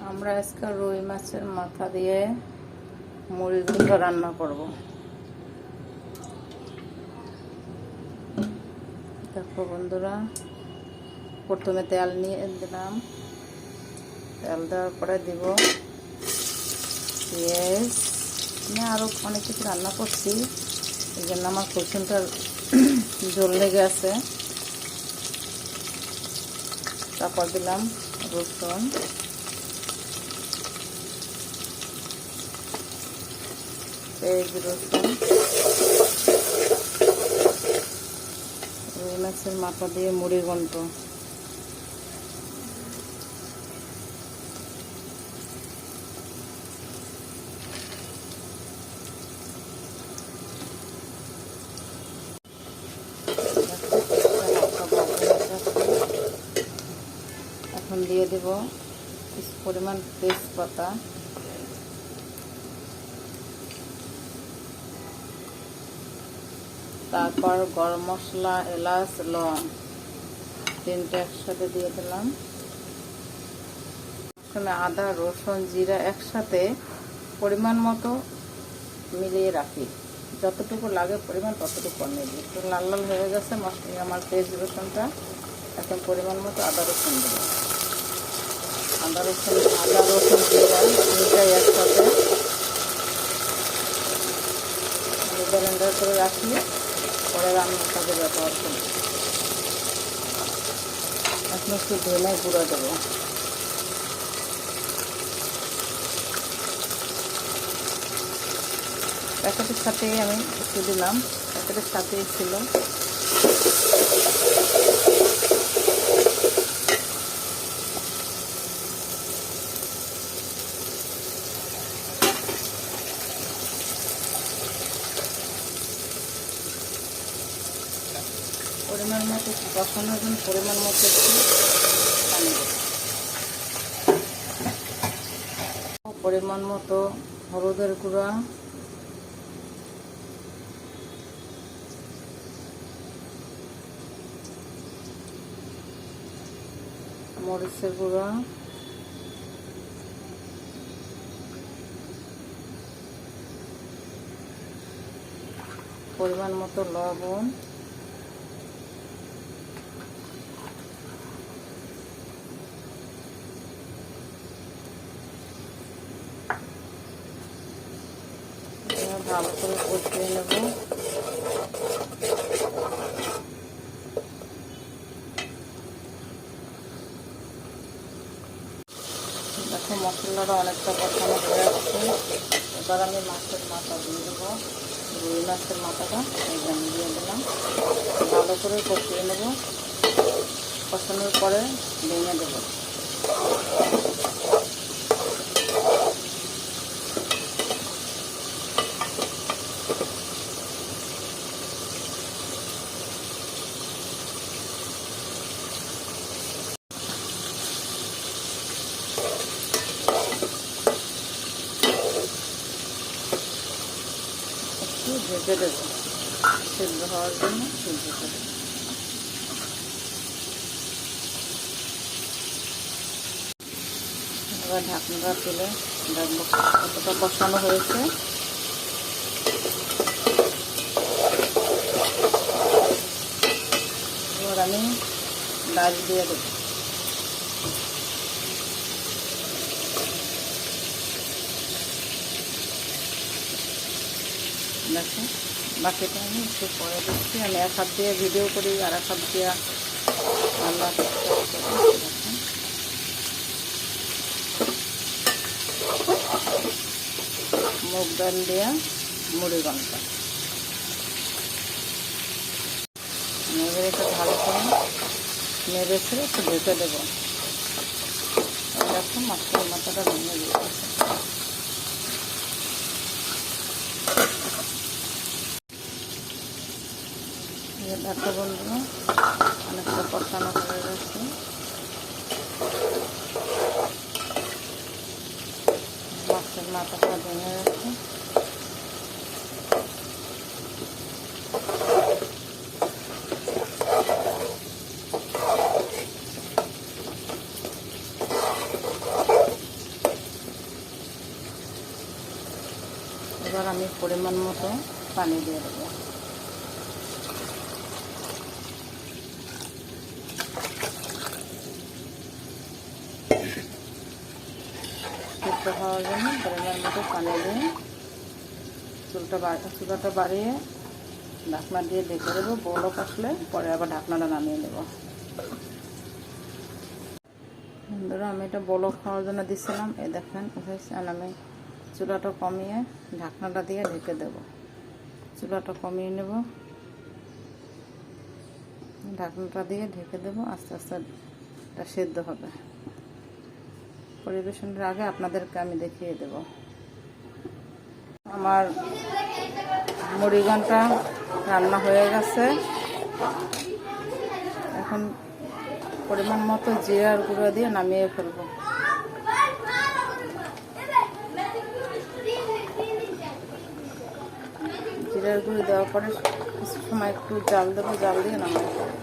আমরা আজকে রুই মাছের মাথা দিয়ে মুড়ি ঘন্ট রান্না করব। দেখো বন্ধুরা, প্রথমে তেল নিয়ে দিলাম। তেল দেওয়ার পরে দিব পেঁয়াজ। আমি আরও অনেক কিছু রান্না করছি, এই জন্য আমার কুসুমটা জল লেগে আছে। তারপর দিলাম রসুন, পেঁয়াজ, রসুন। রুই মাছের মাথা দিয়ে মুড়ি ঘন্ট। এখন দিয়ে দেব কিছু পরিমাণ তেজপাতা, তারপর গরম মশলা, এলাচ, লং তিনটে একসাথে দিয়ে দিলাম। এখানে আদা, রসুন, জিরা একসাথে পরিমাণ মতো মিলিয়ে রাখি। যতটুকু লাগে পরিমাণ ততটুকু কমিয়ে দিই। একটু লাল লাল হয়ে গেছে মশলা আমার পেঁয়াজ রসুনটা। এখন পরিমাণ মতো আদা রসুন দেবো। আদা রসুন জিরা তিনটাই একসাথে ব্লেন্ডার করে রাখি, পরে রান্নার কাজে ব্যবহার করি। এখন একটু ধনে গুঁড়ো দেবো। প্যাকেটের সাথে আমি একটু দিলাম, প্যাকেটের সাথেই ছিল। পরিমাণ মতো কষানোর জন্য পরিমাণ মতো একটু পানি দেব। পরিমাণ মতো হলুদের গুঁড়া, মরিচের গুঁড়া, পরিমাণ মতো লবণ, ভালো করে কষিয়ে নেব। দেখো মশলাটা অনেকটা কষানো হয়ে আসছে। এবার আমি মাছের মাথা দিয়ে দেবো। রুই মাছের মাথাটা এখানে দিয়ে দিলাম। ভালো করে কষিয়ে নেব। কষানোর পরে ভেঙে দেবো। ঢেকে দেবো, সিদ্ধ হওয়ার জন্য সিদ্ধ করে। এবার ঢাকনাটা তুলে দেখবো কতটা কষানো হয়েছে। এবার আমি ডাল দিয়ে দেবো। দেখো বাকিটা আমি একটু পরে দিচ্ছি। আমি এক হাত দিয়ে ভিডিও করি আর এক হাত দিয়ে রান্না করতে। মুগ ডাল দিয়ে মুড়ি ঘন্ট। এবার এটা ভালো করে নেড়ে ছেড়ে একটু ঢেকে দেবো। দেখো মাছের মাথাটা ভেঙে দিয়েছে। দেখো বন্ধুরা, অনেকটা কষানো হয়ে গেছে। মাছের মাথাটা ভেঙে গেছে। এবার আমি পরিমাণ মতো পানি দিয়ে দেবো। সিদ্ধ হওয়ার জন্য পরিমাণ মতো পানি দিয়ে চুলাটা বাড়িয়ে ঢাকনা দিয়ে ঢেকে দেবো। বলক আসলে পরে আবার ঢাকনাটা নামিয়ে দেবো। বন্ধুরা, আমি এটা বলক খাওয়ার জন্য দিচ্ছিলাম, এই দেখেন উঠেছে। আর আমি চুলাটা কমিয়ে ঢাকনাটা দিয়ে ঢেকে দেব। চুলাটা কমিয়ে নেব, ঢাকনাটা দিয়ে ঢেকে দেব। আস্তে আস্তে এটা সেদ্ধ হবে। পরিবেশনের আগে আপনাদেরকে আমি দেখিয়ে দেব। আমার মুড়িঘণ্ট রান্না হয়ে গেছে। এখন পরিমাণ মতো জিরার গুঁড়ো দিয়ে নামিয়ে ফেলবো। জিরার গুঁড়ো দেওয়ার পরে কিছু সময় একটু জাল দেবো, জাল দিয়ে নামিয়ে ফেলবো।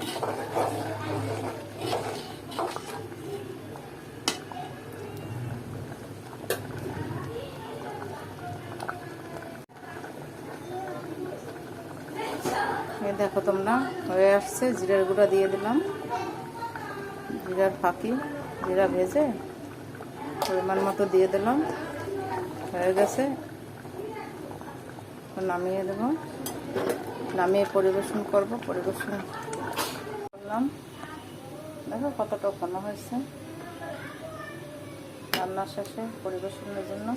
এই দেখো তোমরা, হয়ে আসছে। জিরার গুঁড়া দিয়ে দিলাম, জিরার ফাঁকি, জিরা ভেজে পরিমাণ মতো দিয়ে দিলাম। হয়ে গেছে, নামিয়ে দেব। নামিয়ে পরিবেশন করব। পরিবেশন করলাম। দেখো কতটা ঘন হয়েছে। রান্নার শেষে পরিবেশনের জন্য